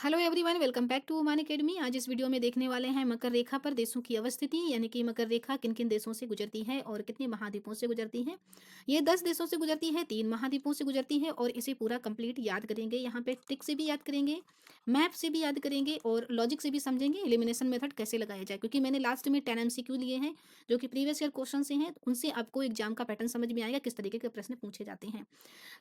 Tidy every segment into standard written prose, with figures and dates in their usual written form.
Hello everyone, welcome back to Oman academy. आज इस video में देखने वाले हैं मकर रेखा पर देशों की अवस्थिति, यानी कि मकर रेखा किन किन देशों से गुजरती है और कितने महाद्वीपों से गुजरती है। ये 10 देशों से गुजरती है, 3 महाद्वीपों से गुजरती है और इसे पूरा कंप्लीट याद करेंगे। यहाँ पे ट्रिक से भी याद करेंगे, मैप से भी याद करेंगे और लॉजिक से भी समझेंगे एलिमिनेशन मेथड कैसे लगाया जाए, क्योंकि मैंने लास्ट में 10 MCQ लिए हैं जो कि प्रीवियस ईयर क्वेश्चन से हैं। उनसे आपको एग्जाम का पैटर्न समझ में आएगा, किस तरीके के प्रश्न पूछे जाते हैं।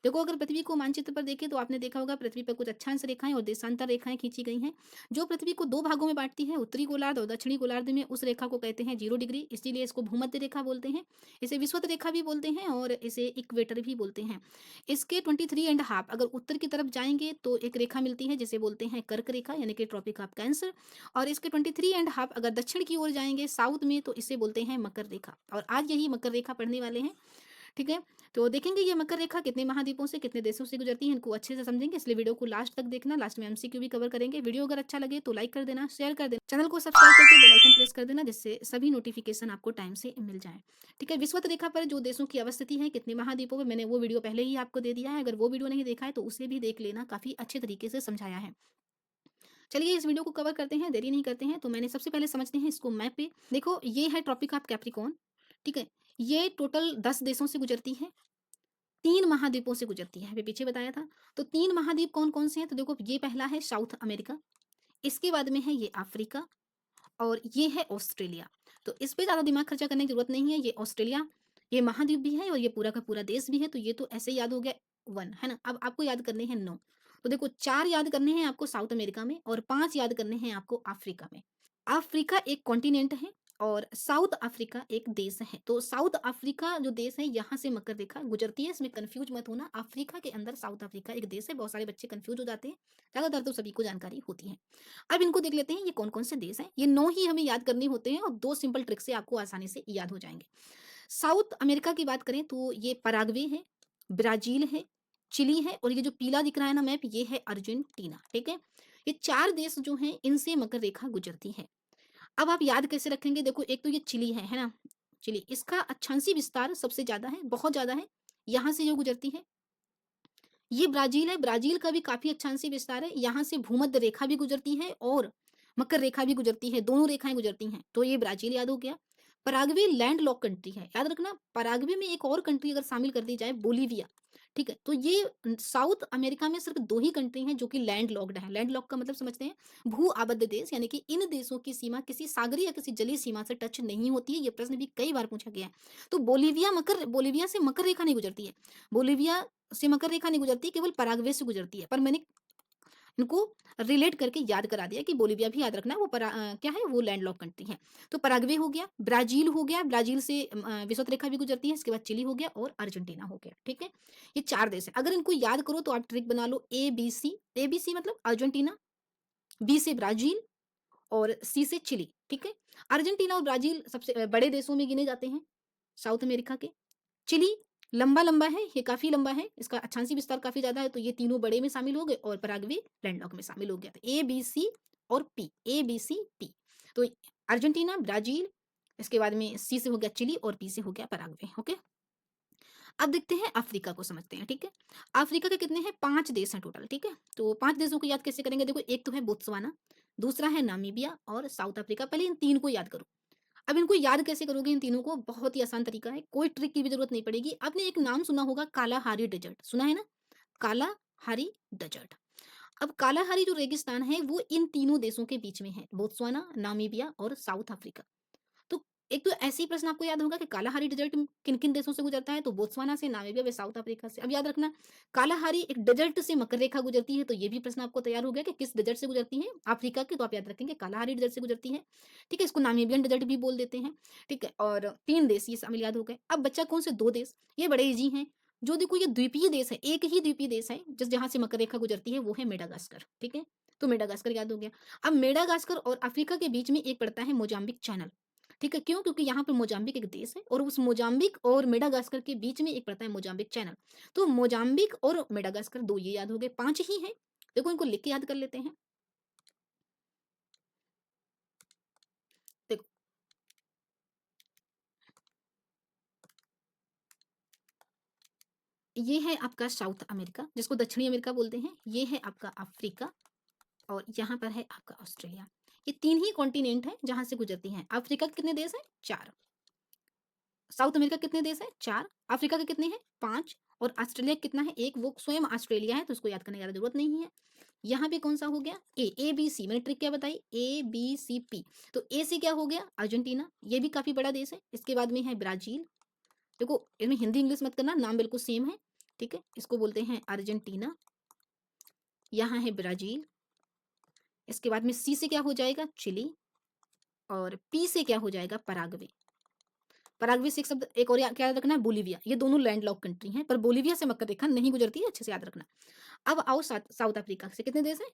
देखो, अगर पृथ्वी को मानचित्र पर देखें तो आपने देखा होगा पृथ्वी पर कुछ अक्षांश रेखाएं और देशांतर रेखाएं खींची गई हैं, जो पृथ्वी को दो भागों में बांटती है, उत्तरी गोलार्ध और दक्षिणी गोलार्ध में। उस रेखा को कहते हैं 0 डिग्री, इसीलिए इसको भूमध्य रेखा बोलते हैं। इसे विषुवत रेखा भी बोलते हैं और इसे इक्वेटर भी बोलते हैं। इसके 23.5 अगर उत्तर की तरफ जाएंगे तो एक रेखा मिलती है जिसे बोलते हैं कर्क रेखा, यानी कि ट्रॉपिक ऑफ कैंसर। और इसके 23.5 अगर दक्षिण की ओर जाएंगे साउथ में तो इसे बोलते हैं मकर रेखा। और आज यही मकर रेखा पढ़ने वाले हैं, ठीक है। तो देखेंगे ये मकर रेखा कितने महाद्वीपों से कितने देशों से गुजरती है, इनको अच्छे से समझेंगे, इसलिए वीडियो को लास्ट तक देखना। लास्ट में एमसीक्यू भी कवर करेंगे। वीडियो अगर अच्छा लगे तो लाइक कर देना, शेयर कर देना, चैनल को सब्सक्राइब करके बेल आइकन प्रेस कर देना, जिससे सभी नोटिफिकेशन आपको टाइम से मिल जाए। ठीक है, विषुवत रेखा पर जो देशों की अवस्थिति है कितने महाद्वीपों में, मैंने वो वीडियो पहले ही आपको दे दिया है। अगर वो वीडियो नहीं देखा है तो उसे भी देख लेना, काफी अच्छे तरीके से समझाया है। चलिए इस वीडियो को कवर करते हैं, देरी नहीं करते हैं। तो मैंने सबसे पहले समझते हैं इसको मैप पे। देखो, ये है ट्रॉपिक ऑफ कैप्रिकॉर्न, ठीक है। ये टोटल 10 देशों से गुजरती है, 3 महाद्वीपों से गुजरती है, अभी पीछे बताया था। तो 3 महाद्वीप कौन-कौन से हैं? तो देखो, ये पहला है साउथ अमेरिका, इसके बाद में है ये अफ्रीका और ये है ऑस्ट्रेलिया। तो इस पे ज़्यादा दिमाग खर्चा करने की ज़रूरत नहीं है। ये ऑस्ट्रेलिया, ये महाद्वीप भी है और ये पूरा का पूरा देश भी है। तो ये तो ऐसे ही याद हो गया 1, है ना? अब आपको याद करने हैं 9। तो देखो, 4 याद करने हैं आपको साउथ अमेरिका में और 5 याद करने हैं आपको अफ्रीका में। अफ्रीका एक कॉन्टिनेंट है और साउथ अफ्रीका एक देश है। तो साउथ अफ्रीका जो देश है, यहाँ से मकर रेखा गुजरती है। इसमें कंफ्यूज मत होना, अफ्रीका के अंदर साउथ अफ्रीका एक देश है। बहुत सारे बच्चे कंफ्यूज हो जाते हैं, ज़्यादातर तो सभी को जानकारी होती है। अब इनको देख लेते हैं, ये कौन-कौन से देश हैं। ये 9 ही हमें याद करने होते हैं और 2 सिंपल ट्रिक से आपको आसानी से याद हो जाएँगे। साउथ अमेरिका की बात करें तो ये पराग्वे है, ब्राज़ील है, चिली है और ये जो पीला दिख रहा है ना मैप, ये है अर्जेंटीना, ठीक है? ये 4 देश जो हैं, इनसे मकर रेखा गुजरती है। अब आप याद कैसे रखेंगे? देखो, एक तो ये चिली है ना? चिली, इसका अक्षांशीय विस्तार सबसे ज़्यादा है, बहुत ज़्यादा है, यहाँ से जो गुजरती है। ये ब्राज़ील है, ब्राज़ील का भी काफ़ी अक्षांशीय विस्तार है, यहाँ से भूमध्य रेखा भी गुजरती है और मकर रेखा भी गुजरती है, दोनों रेखाएँ गुजरती हैं, तो ये ब्राज़ील याद हो गया। पराग्वे लैंड लॉक कंट्री है, याद रखना। पराग्वे में एक और कंट्री अगर शामिल कर दी जाए, बोलीविया, ठीक है? तो ये साउथ अमेरिका में सिर्फ़ 2 ही कंट्री हैं जो कि लैंड लॉक्ड हैं। लैंड लॉक का मतलब समझते हैं, भू आबद्ध देश, यानी कि इन देशों की सीमा किसी सागरीय या किसी जलीय सीमा से टच नहीं होती है। ये प्रश्न भी कई बार पूछा गया है। तो बोलीविया से मकर रेखा नहीं गुजरती है। बोलीविया से मकर रेखा नहीं गुजरती, केवल पराग्वे से गुजरती है। पर मैंने इनको रिलेट करके याद करा दिया कि बोलीविया भी याद रखना है, वो क्या है, वो लैंड लॉक कंट्री है। तो पराग्वे हो गया, ब्राज़ील हो गया, ब्राज़ील से विषुवत रेखा भी गुजरती है, इसके बाद चिली हो गया और अर्जेंटीना हो गया, ठीक है? ये 4 देश हैं। अगर इनको याद करो तो आप ट्रिक बना लो, एबीसी। एबीसी मतलब अर्जेंटीना, बी से ब्राज़ील और सी से चिली, ठीक है? अर्जेंटीना और ब्राज़ील सबसे बड़े देशों में गिने जाते हैं, साउथ अमेरिका के। चिली लंबा-लंबा है, ये काफ़ी लंबा है, इसका अक्षांशीय विस्तार काफ़ी ज़्यादा है, तो ये तीनों बड़े में शामिल हो गए और पराग्वे लैंडलॉक में शामिल हो गया। तो ए, बी, सी और पी, ए, बी, सी, पी। तो अर्जेंटीना, ब्राज़ील, इसके बाद में सी से हो गया चिली और पी से हो गया पराग्वे, ओके? अब देखते हैं अफ्रीका को, समझते हैं, ठीक है? अफ्रीका के कितने हैं? 5 देश हैं टोटल, ठीक है? तो 5 देशों को याद कैसे करेंगे? देखो, एक तो है बोत्सवाना, दूसरा है नामीबिया और साउथ अफ्रीका। पहले इन 3 को याद करो। अब इनको याद कैसे करोगे इन तीनों को? बहुत ही आसान तरीका है, कोई ट्रिक की भी ज़रूरत नहीं पड़ेगी। आपने एक नाम सुना होगा, कालाहारी डेज़र्ट, सुना है ना? Kalahari dessert. अब कालाहारी जो रेगिस्तान है वो इन तीनों देशों के बीच में है, बोत्सवाना, नामीबिया और साउथ अफ्रीका। तो एक तो ऐसे ही प्रश्न आपको याद होगा कि कालाहारी डेज़र्ट किन-किन देशों से गुजरता है? तो बोत्सवाना से, नामीबिया व साउथ अफ्रीका से। अब याद रखना, कालाहारी एक डेज़र्ट से मकर रेखा गुजरती है, तो ये भी प्रश्न आपको तैयार हो गया कि किस डेज़र्ट से गुजरती है? अफ्रीका के, तो आप याद रखेंगे कालाहारी डेज़र्ट से गुजरती है। ठीक है? इसको नामीबियन डेज़र्ट भी बोल देते हैं। ठीक है? और 3 देश ये शामिल याद हो गए। अब बचा कौन से 2 देश? ये बड़े ईज़ी हैं। जो देखो, ये द्वीपीय देश है, एक ही द्वीपीय देश है जहाँ से मकर रेखा गुजरती है, वो है मेडागास्कर। ठीक है? तो मेडागास्कर याद हो गया। अब मेडागास्कर और अफ्रीका के बीच में एक पड़ता है मोजाम्बिक चैनल। ठीक है? क्यों? क्योंकि यहाँ पे मोजाम्बिक एक देश है और उस मोजाम्बिक और मेडागास्कर के बीच में एक पड़ता है मोजाम्बिक चैनल। तो मोजाम्बिक और मेडागास्कर 2 ये याद हो गए, 5 ही हैं। देखो, इनको लिख के याद कर लेते हैं। देखो, ये है आपका साउथ अमेरिका, जिसको दक्षिणी अमेरिका बोलते हैं। ये है आपका अफ्रीका और यहाँ पर है आपका ऑस्ट्रेलिया। ये 3 ही कॉन्टिनेंट हैं जहाँ से गुजरती हैं। अफ्रीका के कितने देश हैं? 4। साउथ अमेरिका के कितने देश हैं? 4। अफ्रीका के कितने हैं? 5। और ऑस्ट्रेलिया का कितना है? 1। वो स्वयं ऑस्ट्रेलिया है तो उसको याद करने की ज़्यादा ज़रूरत नहीं है। यहाँ पे कौन-सा हो गया? ए बी सी मैंने ट्रिक क्या बताई? ए, बी, सी, पी। तो ए से क्या हो गया? अर्जेंटीना, ये भी काफ़ी बड़ा देश है। इसके बाद में है ब्राज़ील। देखो इसमें हिंदी इंग्लिश मत करना, नाम बिल्कुल सेम है, ठीक है? इसको बोलते हैं अर्जेंटीना। यहाँ है ब्राज़ील। इसके बाद में सी से क्या हो जाएगा? चिली। और पी से क्या हो जाएगा? पराग्वे। पराग्वे से एक शब्द एक और क्या याद रखना है? बोलीविया। ये दोनों लैंडलॉक्ड कंट्री हैं, पर बोलीविया से मकर रेखा नहीं गुजरती है, अच्छे से याद रखना। अब आओ साउथ अफ्रीका से कितने देश हैं?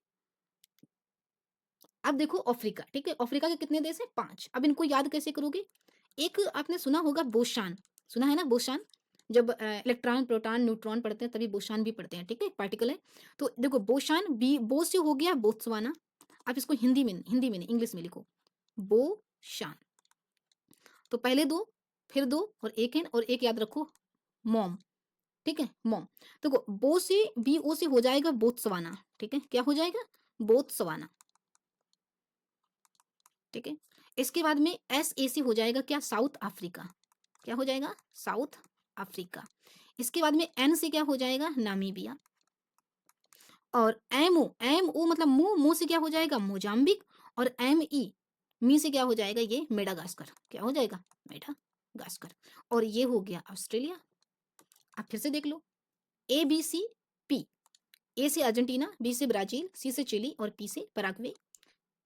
अब देखो अफ्रीका, ठीक है? अफ्रीका के कितने देश हैं? 5। अब इनको याद कैसे करोगे? एक आपने सुना होगा बोशान, सुना है ना बोशान? जब इलेक्ट्रॉन, प्रोटॉन, न्यूट्रॉन पढ़ते हैं तभी बोशान भी पढ़ते हैं, ठीक है? पार्टिकल है। तो देखो बोशान बी बो से हो गया बोत्सवाना। आप इसको हिंदी में नहीं इंग्लिश में लिखो, बोशान। तो पहले 2, फिर 2 और 1 एन और एक याद रखो मॉम, ठीक है? मॉम। देखो बो से बी-ओ से हो जाएगा बोत्सवाना, ठीक है? क्या हो जाएगा? बोत्सवाना, ठीक है? इसके बाद में एस-ए से हो जाएगा क्या? South Africa. क्या हो जाएगा? South Africa. इसके बाद में एन से क्या हो जाएगा? नामीबिया। और एम-ओ मतलब मुँह से क्या हो जाएगा? मोजाम्बिक। और एम-ई मी से क्या हो जाएगा? ये मेडागास्कर। क्या हो जाएगा? मेडागास्कर। और ये हो गया ऑस्ट्रेलिया। अब फिर से देख लो, ए, बी, सी, पी। ए से अर्जेंटीना, बी से ब्राज़ील, सी से चिली और पी से पराग्वे।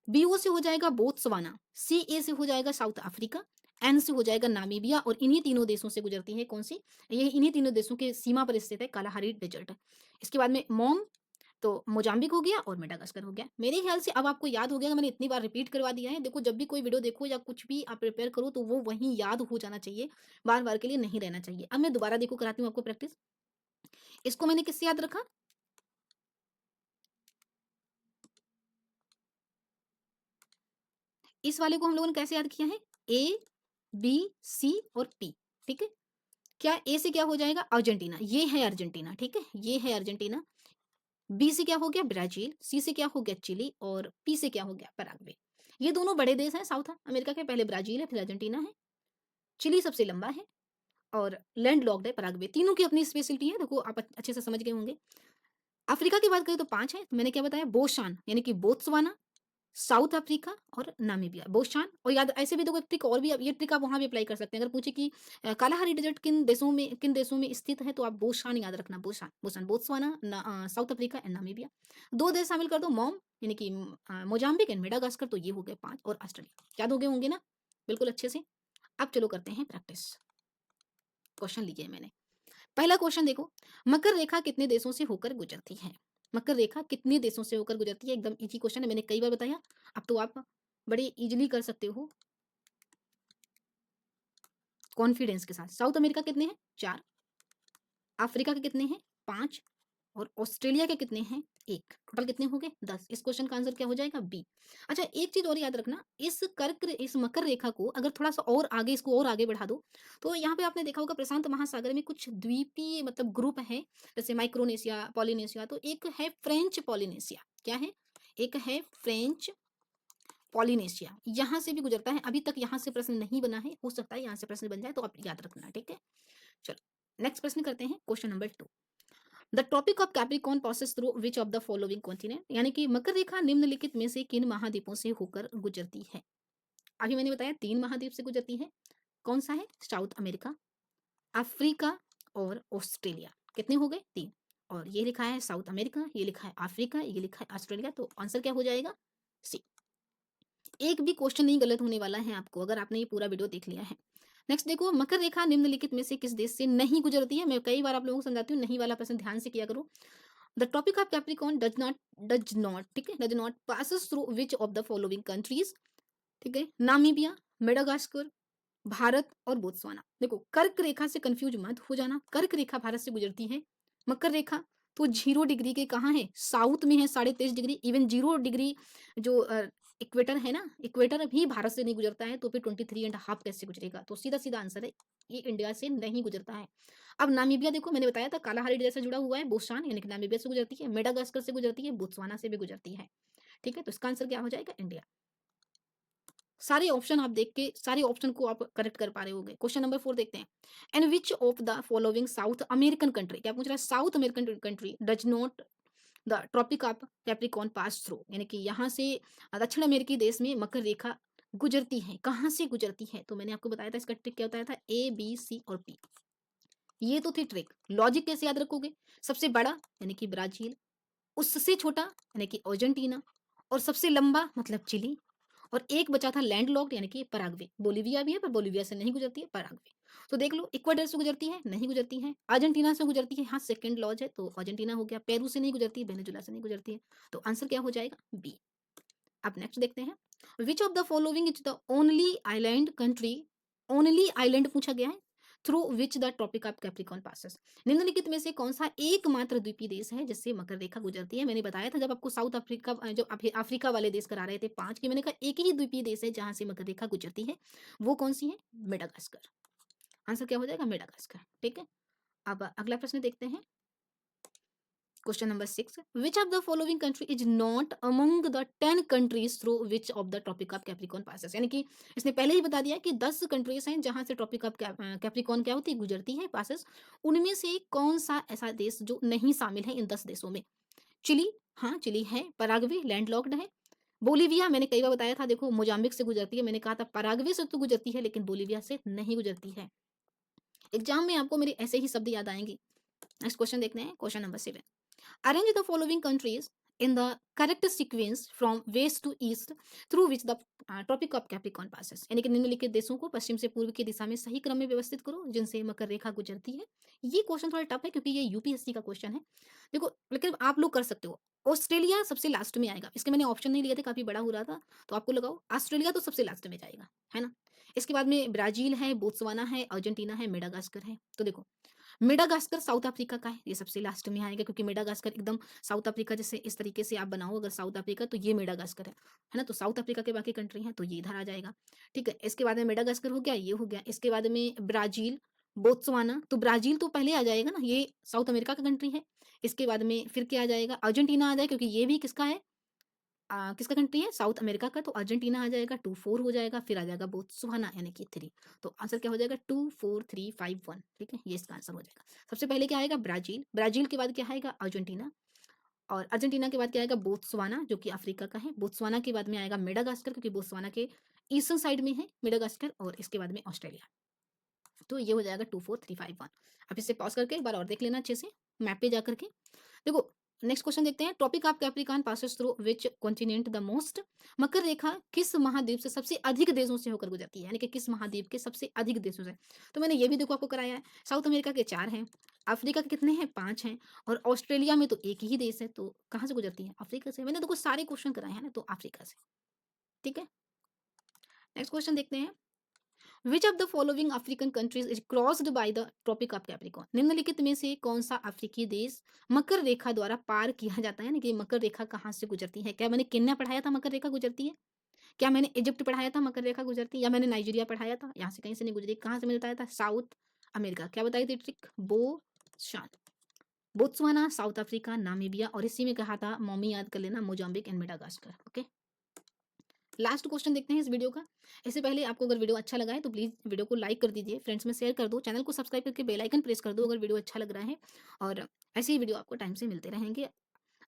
बी-ओ से हो जाएगा बोत्सवाना, सी-ए से हो जाएगा साउथ अफ्रीका, एन से हो जाएगा नामीबिया और इन्हीं तीनों देशों से गुजरती है कौन-सी? ये इन्हीं तीनों देशों के सीमा पर स्थित है कालाहारी डेज़र्ट। इसके बाद में मोम तो मोजाम्बिक हो गया और मेडागास्कर हो गया। मेरे ख्याल से अब आपको याद हो गया, मैंने इतनी बार रिपीट करवा दिया है। देखो जब भी कोई वीडियो देखो या कुछ भी आप प्रिपेयर करो तो वो वहीं याद हो जाना चाहिए, बार-बार के लिए नहीं रहना चाहिए। अब मैं दोबारा देखो कराती हूँ आपको प्रैक्टिस। इसको मैंने किससे याद रखा? इस वाले को हम लोगों ने कैसे याद किया है? ए, बी, सी और पी, ठीक है? क्या ए से क्या हो जाएगा? अर्जेंटीना, ये है अर्जेंटीना, ठीक है? ये है अर्जेंटीना। बी से क्या हो गया? ब्राज़ील, सी से क्या हो गया? चिली और पी से क्या हो गया? पैराग्वे। ये दोनों बड़े देश हैं साउथ अमेरिका के, पहले ब्राज़ील है, फिर अर्जेंटीना है। चिली सबसे लंबा है और लैंडलॉक्ड है पैराग्वे। तीनों की अपनी स्पेशलिटी है, देखो आप अच्छे से समझ गए होंगे। अफ्रीका की बात करें तो 5 है, मैंने क्या बताया? बोशान यानी कि बोत्सवाना, साउथ अफ्रीका और नामीबिया, बोशान। और याद ऐसे भी देखो एक ट्रिक और भी, ये ट्रिक आप वहाँ भी अप्लाई कर सकते हैं। अगर पूछे कि कालाहारी डेजर्ट किन देशों में स्थित है तो आप बोशान याद रखना, बोशान, बोशान, Botswana, South Africa and Namibia. 2 देश शामिल कर दो, यानी कि मोजाम्बिक एंड मेडागास्कर, तो ये हो गए 5 और ऑस्ट्रेलिया। याद हो गए होंगे ना? बिल्कुल अच्छे से। अब चलो करते हैं प्रैक्टिस। क्वेश्चन लिए मैंने। पहला क्वेश्चन देखो, मकर रेखा कितने देशों से होकर गुजरती है? मकर रेखा कितने देशों से होकर गुजरती है? एकदम इजी क्वेश्चन है, मैंने कई बार बताया। अब तो आप बड़े इजीली कर सकते हो कॉन्फिडेंस के साथ। साउथ अमेरिका कितने हैं? 4। अफ्रीका के कितने हैं? 5। और ऑस्ट्रेलिया के कितने हैं? 1। टोटल कितने हो गए? 10। इस क्वेश्चन का आंसर क्या हो जाएगा? बी। अच्छा एक चीज़ और याद रखना, इस मकर रेखा को अगर थोड़ा-सा और आगे, इसको और आगे बढ़ा दो, तो यहाँ पे आपने देखा होगा प्रशांत महासागर में कुछ द्वीपीय मतलब ग्रुप हैं, जैसे माइक्रोनेशिया, पॉलिनेशिया, तो एक है फ्रेंच पॉलिनेशिया। क्या है? एक है फ्रेंच पॉलिनेशिया, यहाँ से भी गुजरता है। अभी तक यहाँ से प्रश्न नहीं बना है, हो सकता है यहाँ से प्रश्न बन जाए, तो आप याद रखना, ठीक है? चलो नेक्स्ट प्रश्न करते हैं, question number 2। The tropic of Capricorn passes through which of the following continent, यानी कि मकर रेखा निम्नलिखित में से किन महाद्वीपों से होकर गुजरती है? अभी मैंने बताया 3 महाद्वीप से गुजरती है। कौन सा है? साउथ अमेरिका, अफ्रीका और ऑस्ट्रेलिया। कितने हो गए? 3। और ये लिखा है साउथ अमेरिका, ये लिखा है अफ्रीका, ये लिखा है ऑस्ट्रेलिया, तो आंसर क्या हो जाएगा? सी। एक भी क्वेश्चन नहीं गलत होने वाला है आपको, अगर आपने ये पूरा वीडियो देख लिया है। नेक्स्ट देखो, मकर रेखा निम्नलिखित में से किस देश से नहीं गुजरती है? मैं कई बार आप लोगों को समझाती हूँ, नहीं वाला प्रश्न ध्यान से किया करो। The topic of Capricorn does not, ठीक है, does not passes through which of the following countries, ठीक है? नामीबिया, मेडागास्कर, भारत और बोत्सवाना। देखो कर्क रेखा से कंफ्यूज मत हो जाना, कर्क रेखा भारत से गुजरती है। मकर रेखा तो 0 डिग्री के कहाँ है? साउथ में है, 23.5 डिग्री। इवन 0 डिग्री जो इक्वेटर है ना, इक्वेटर भी भारत से नहीं गुजरता है, तो फिर 23.5 कैसे गुजरेगा? तो सीधा-सीधा आंसर है, ये इंडिया से नहीं गुजरता है। अब नामीबिया देखो, मैंने बताया था कालाहारी डेजर्ट से जुड़ा हुआ है, बोशान यानी कि नामीबिया से गुजरती है, मेडागास्कर से गुजरती है, बोत्सवाना से भी गुजरती है। ठीक है, तो इसका आंसर क्या हो जाएगा? इंडिया। सारे ऑप्शन आप देख के सारे ऑप्शन को आप करेक्ट कर पा रहे होगे। क्वेश्चन नंबर 4 देखते हैं। And which of the following South American country, क्या पूछ रहा है? South American country does not the tropic of Capricorn pass through, यानी कि यहाँ से दक्षिण अमेरिकी देश में मकर रेखा गुजरती है। कहाँ से गुजरती है? तो मैंने आपको बताया था इसका ट्रिक क्या बताया था, ए, बी, सी और पी। ये तो थी ट्रिक। लॉजिक कैसे याद रखोगे? सबसे बड़ा यानी कि ब्राज़ील, उससे छोटा यानी कि अर्जेंटीना और सबसे लंबा मतलब चिली और एक बचा था लैंडलॉक्ड यानी कि पराग्वे। बोलिविया भी है पर बोलिविया से नहीं गुजरती है, पराग्वे। तो देख लो, इक्वाडोर से गुजरती है, नहीं गुजरती है। अर्जेंटीना से गुजरती है, हाँ सेकंड लॉज है तो अर्जेंटीना हो गया। पेरू से नहीं गुजरती है, वेनेजुला से नहीं गुजरती है। तो आंसर क्या हो जाएगा? बी। अब नेक्स्ट देखते हैं। Which of the following is the only island country, only island पूछा गया है, through which the tropic of Capricorn passes. निम्नलिखित में से कौन सा एकमात्र द्वीपीय देश है जिससे मकर रेखा गुजरती है? मैंने बताया था जब आपको साउथ अफ्रीका जो अफ्रीका वाले देश करा रहे थे 5 की, मैंने कहा एक ही द्वीपीय देश है जहां से मकर रेखा गुजरती है। वो कौन सी है? मेडागास्कर। आंसर क्या हो जाएगा? मेडागास्कर। ठीक है, अब अगला प्रश्न देखते हैं। Question number 6, which of the following country is not among the 10 countries through which of the tropic of Capricorn passes, यानी कि इसने पहले ही बता दिया कि 10 कंट्रीज हैं जहां से ट्रॉपिक ऑफ कैप्रिकॉर्न क्या होती है? गुजरती है, पासेस। उनमें से कौन सा ऐसा देश जो नहीं शामिल है इन 10 देशों में? चिली, हाँ चिली है। पराग्वे लैंडलॉक्ड है। बोलिविया मैंने कई बार बताया था, देखो मोजाम्बिक से गुजरती है, मैंने कहा था पराग्वे से तो गुजरती है लेकिन बोलिविया से नहीं गुजरती है। एग्जाम में आपको मेरे ऐसे ही शब्द याद आएंगे। नेक्स्ट क्वेश्चन देखते हैं, question number 7, arrange the following countries in the correct sequence from west to east through which the tropic of Capricorn passes, यानी कि निम्नलिखित देशों को पश्चिम से पूर्व की दिशा में सही क्रम में व्यवस्थित करो जिनसे मकर रेखा गुजरती है। ये क्वेश्चन थोड़ा टफ है क्योंकि ये यूपीएससी का क्वेश्चन है। देखो लेकिन आप लोग कर सकते हो। ऑस्ट्रेलिया सबसे लास्ट में आएगा, इसके मैंने ऑप्शन नहीं लिए थे, काफी बड़ा हो रहा था तो आपको लगाओ ऑस्ट्रेलिया तो सबसे लास्ट में जाएगा, है ना। इसके बाद में ब्राजील है, बोत्सवाना है, अर्जेंटीना है, मेडागास्कर है। तो देखो मेडागास्कर साउथ अफ्रीका का है, ये सबसे लास्ट में आएगा क्योंकि मेडागास्कर एकदम साउथ अफ्रीका जैसे इस तरीके से आप बनाओ अगर साउथ अफ्रीका तो ये मेडागास्कर है ना। तो साउथ अफ्रीका के बाकी कंट्री हैं तो ये इधर आ जाएगा। ठीक है, इसके बाद में मेडागास्कर हो गया, ये हो गया। इसके बाद में ब्राजील, बोत्सवाना, तो ब्राजील तो पहले आ जाएगा ना, ये साउथ अमेरिका का कंट्री है। इसके बाद में फिर क्या आ जाएगा? अर्जेंटीना आ जाएगा क्योंकि ये भी किसका है? किसका कंट्री है? साउथ अमेरिका का। तो अर्जेंटीना आ जाएगा, 2 4 हो जाएगा, फिर आ जाएगा बोत्सवाना यानी कि 3। तो आंसर क्या हो जाएगा? 2 4 3 5 1। ठीक है, ये इसका आंसर हो जाएगा। सबसे पहले क्या आएगा? ब्राजील, ब्राजील के बाद क्या आएगा? अर्जेंटीना, और अर्जेंटीना के बाद क्या आएगा? बोत्सवाना जो कि अफ्रीका का है। बोत्सवाना के बाद में आएगा मेडागास्कर क्योंकि बोत्सवाना के ईस्टर्न साइड में है मेडागास्कर, और इसके बाद में ऑस्ट्रेलिया। तो ये हो जाएगा 2 4 3 5 1। अब इसे पॉज करके एक बार और देख लेना अच्छे से मैप पे जा करके। देखो नेक्स्ट क्वेश्चन देखते हैं। Tropic of Capricorn passes through which continent the most, मकर रेखा किस महाद्वीप से सबसे अधिक देशों से होकर गुजरती है, यानी कि किस महाद्वीप के सबसे अधिक देशों से। तो मैंने ये भी देखो आपको कराया है। साउथ अमेरिका के 4 हैं, अफ्रीका के कितने हैं? 5 हैं, और ऑस्ट्रेलिया में तो एक ही देश है। तो कहाँ से गुजरती है? अफ्रीका से। मैंने देखो सारे क्वेश्चन कराए हैं ना, तो अफ्रीका से। ठीक है, नेक्स्ट क्वेश्चन देखते हैं। Which of the following African countries is crossed by the tropic of Capricorn, निम्नलिखित में से कौन सा अफ्रीकी देश मकर रेखा द्वारा पार किया जाता है, यानी कि मकर रेखा कहाँ से गुजरती है? क्या मैंने केन्या पढ़ाया था मकर रेखा गुजरती है? क्या मैंने इजिप्ट पढ़ाया था मकर रेखा गुजरती है? या मैंने नाइजीरिया पढ़ाया था? यहाँ से कहीं से नहीं गुजरी। कहाँ से मैंने बताया था? South America. क्या बताई थी ट्रिक? शान बोत्सवाना, साउथ अफ्रीका, नामीबिया, और इसी में कहा था मॉमी याद कर लेना, Mozambique and Madagascar. Okay, last question देखते हैं इस वीडियो का। इससे पहले आपको अगर वीडियो अच्छा लगा है तो प्लीज़ वीडियो को लाइक कर दीजिए, फ्रेंड्स में शेयर कर दो, चैनल को सब्सक्राइब करके बेल आइकन प्रेस कर दो अगर वीडियो अच्छा लग रहा है, और ऐसे ही वीडियो आपको टाइम से मिलते रहेंगे।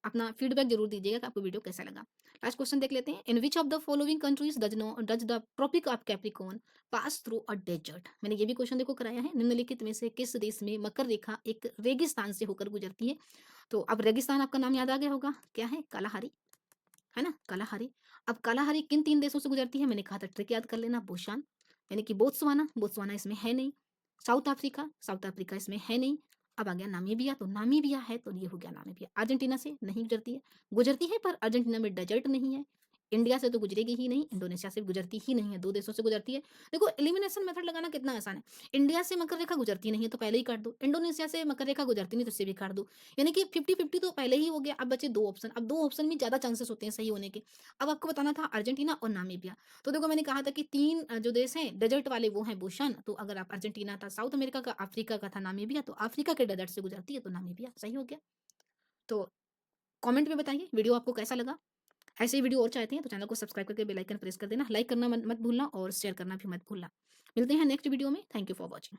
अपना फीडबैक जरूर दीजिएगा कि आपको वीडियो कैसा लगा। लास्ट क्वेश्चन देख लेते हैं। In which of the following countries does the tropic of Capricorn pass through a desert, मैंने ये भी क्वेश्चन देखो कराया है। निम्नलिखित में से किस देश में मकर रेखा एक रेगिस्तान से होकर गुजरती है? तो अब रेगिस्तान आपका नाम याद आ गया होगा, क्या है? कालाहारी, है ना, कालाहारी। अब कालाहारी किन 3 देशों से गुजरती है? मैंने कहा था ट्रिक याद कर लेना, बोशान यानी कि बोत्सवाना, बोत्सवाना इसमें है नहीं। साउथ अफ्रीका, साउथ अफ्रीका इसमें है नहीं। अब आ गया नामीबिया, तो नामीबिया है तो ये हो गया नामीबिया। अर्जेंटीना से नहीं गुजरती है, गुजरती है पर अर्जेंटीना में डेजर्ट नहीं है। इंडिया से तो गुजरेगी ही नहीं, इंडोनेशिया से गुजरती ही नहीं है, 2 देशों से गुजरती है। देखो एलिमिनेशन मेथड लगाना कितना आसान है। इंडिया से मकर रेखा गुजरती नहीं है तो पहले ही काट दो, इंडोनेशिया से मकर रेखा गुजरती नहीं तो उससे भी काट दो, यानी कि 50-50 तो पहले ही हो गया। अब बचे 2 ऑप्शन, अब 2 ऑप्शन में ज़्यादा चांसेस होते हैं सही होने के। अब आपको बताना था अर्जेंटीना और नामीबिया। तो देखो मैंने कहा था कि 3 जो देश हैं डेजर्ट वाले वो हैं बोशान, तो अगर आप अर्जेंटीना था, साउथ अमेरिका का, अफ्रीका का था नामीबिया, तो अफ्रीका के डेजर्ट से गुजरती है तो नामीबिया सही हो गया। तो कमेंट में बताइए वीडियो आपको कैसा लगा। ऐसे ही वीडियो और चाहते हैं तो चैनल को सब्सक्राइब करके बेल आइकन प्रेस कर देना। लाइक करना मत मत भूलना और शेयर करना भी मत भूलना। मिलते हैं नेक्स्ट वीडियो में। Thank you for watching.